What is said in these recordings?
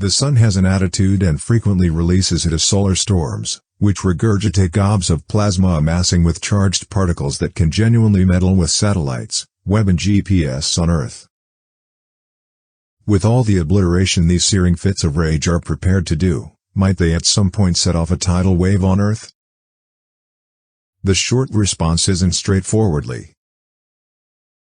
The Sun has an attitude and frequently releases it as solar storms, which regurgitate gobs of plasma amassing with charged particles that can genuinely meddle with satellites, web and GPS on Earth. With all the obliteration these searing fits of rage are prepared to do, might they at some point set off a tidal wave on Earth? The short response isn't straightforwardly.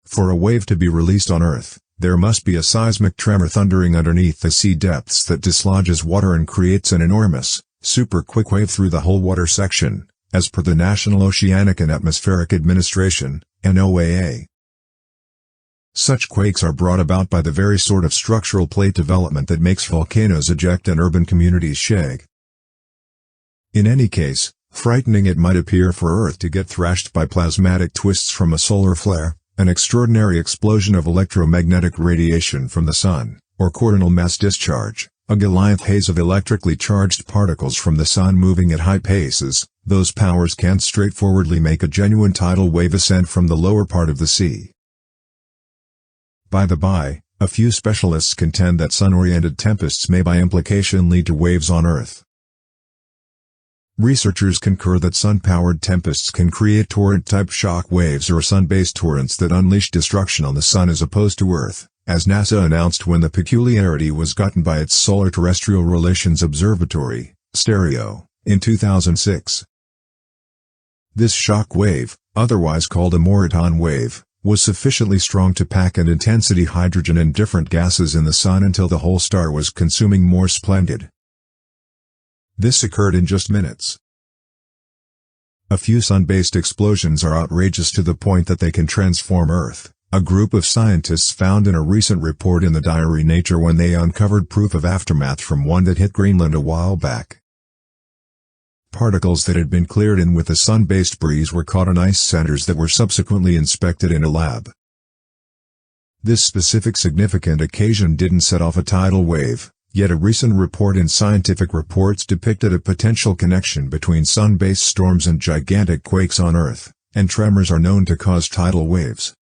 For a wave to be released on Earth, there must be a seismic tremor thundering underneath the sea depths that dislodges water and creates an enormous, super quick wave through the whole water section, as per the National Oceanic and Atmospheric Administration, NOAA. Such quakes are brought about by the very sort of structural plate development that makes volcanoes eject and urban communities shake. In any case, frightening it might appear for Earth to get thrashed by plasmatic twists from a solar flare, an extraordinary explosion of electromagnetic radiation from the Sun, or coronal mass discharge, a Goliath haze of electrically charged particles from the Sun moving at high paces. Those powers can't straightforwardly make a genuine tidal wave ascend from the lower part of the sea. By the by, a few specialists contend that sun-oriented tempests may by implication lead to waves on Earth. Researchers concur that sun-powered tempests can create torrent-type shock waves or sun-based torrents that unleash destruction on the Sun as opposed to Earth, as NASA announced when the peculiarity was gotten by its Solar Terrestrial Relations Observatory, STEREO, in 2006. This shock wave, otherwise called a Moreton wave, was sufficiently strong to pack and intensity hydrogen and different gases in the Sun until the whole star was consuming more splendid. This occurred in just minutes. A few sun-based explosions are outrageous to the point that they can transform Earth, a group of scientists found in a recent report in the diary Nature when they uncovered proof of aftermath from one that hit Greenland a while back. Particles that had been cleared in with a sun-based breeze were caught in ice centers that were subsequently inspected in a lab. This specific significant occasion didn't set off a tidal wave, yet a recent report in Scientific Reports depicted a potential connection between sun-based storms and gigantic quakes on Earth, and tremors are known to cause tidal waves.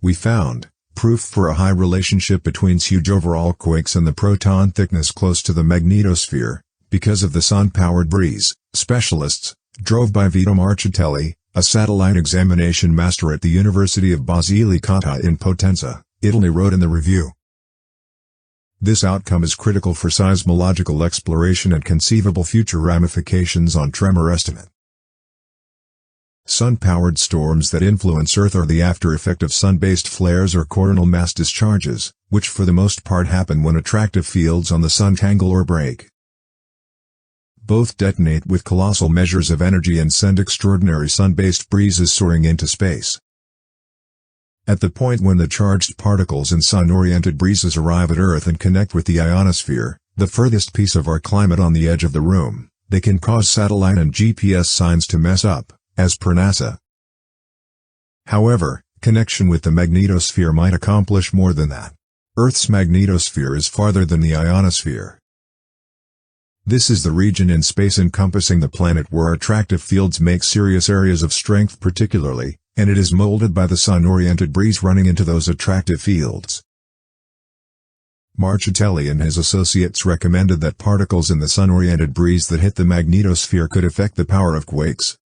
We found proof for a high relationship between huge overall quakes and the proton thickness close to the magnetosphere, because of the sun-powered breeze. Specialists, drove by Vito Marchitelli, a satellite examination master at the University of Basilicata in Potenza, Italy, wrote in the review. This outcome is critical for seismological exploration and conceivable future ramifications on tremor estimate. Sun-powered storms that influence Earth are the after-effect of sun-based flares or coronal mass discharges, which for the most part happen when attractive fields on the Sun tangle or break. Both detonate with colossal measures of energy and send extraordinary sun-based breezes soaring into space. At the point when the charged particles and sun-oriented breezes arrive at Earth and connect with the ionosphere, the furthest piece of our climate on the edge of the room, they can cause satellite and GPS signs to mess up, as per NASA. However, connection with the magnetosphere might accomplish more than that. Earth's magnetosphere is farther than the ionosphere. This is the region in space encompassing the planet where attractive fields make serious areas of strength particularly, and it is molded by the sun-oriented breeze running into those attractive fields. Marchitelli and his associates recommended that particles in the sun-oriented breeze that hit the magnetosphere could affect the power of quakes.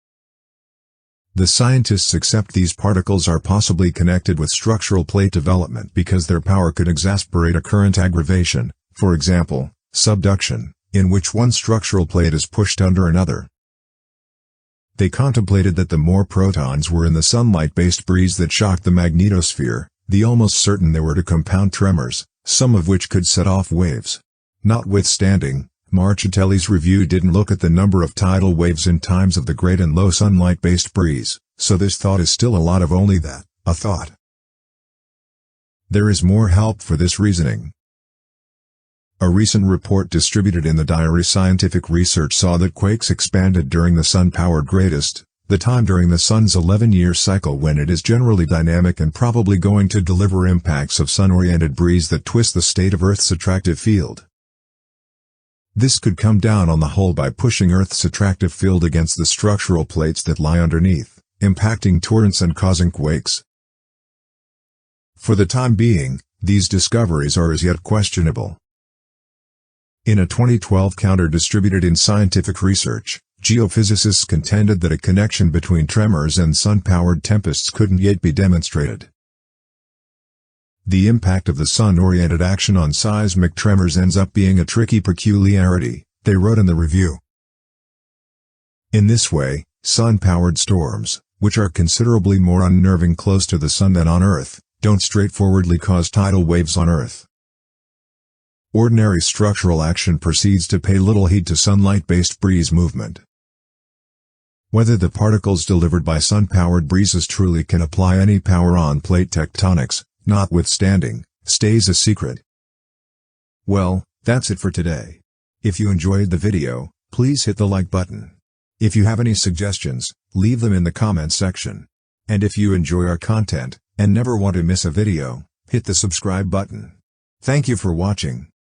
The scientists accept these particles are possibly connected with structural plate development because their power could exacerbate a current aggravation, for example, subduction, in which one structural plate is pushed under another. They contemplated that the more protons were in the sunlight-based breeze that shocked the magnetosphere, the almost certain they were to compound tremors, some of which could set off waves. Notwithstanding, Marchitelli's review didn't look at the number of tidal waves in times of the great and low sunlight-based breeze, so this thought is still a lot of only that, a thought. There is more help for this reasoning. A recent report distributed in the diary Scientific Research saw that quakes expanded during the sun-powered greatest, the time during the Sun's 11-year cycle when it is generally dynamic and probably going to deliver impacts of sun-oriented breeze that twist the state of Earth's attractive field. This could come down on the whole by pushing Earth's attractive field against the structural plates that lie underneath, impacting torrents and causing quakes. For the time being, These discoveries are as yet questionable. In a 2012 counter distributed in Scientific Research, geophysicists contended that a connection between tremors and sun-powered tempests couldn't yet be demonstrated. The impact of the sun-oriented action on seismic tremors ends up being a tricky peculiarity, they wrote in the review. In this way, sun-powered storms, which are considerably more unnerving close to the sun than on Earth, don't straightforwardly cause tidal waves on Earth. Ordinary structural action proceeds to pay little heed to sunlight-based breeze movement. Whether the particles delivered by sun-powered breezes truly can apply any power on plate tectonics, notwithstanding, stays a secret. Well, that's it for today. If you enjoyed the video, please hit the like button. If you have any suggestions, leave them in the comments section. And if you enjoy our content, and never want to miss a video, hit the subscribe button. Thank you for watching.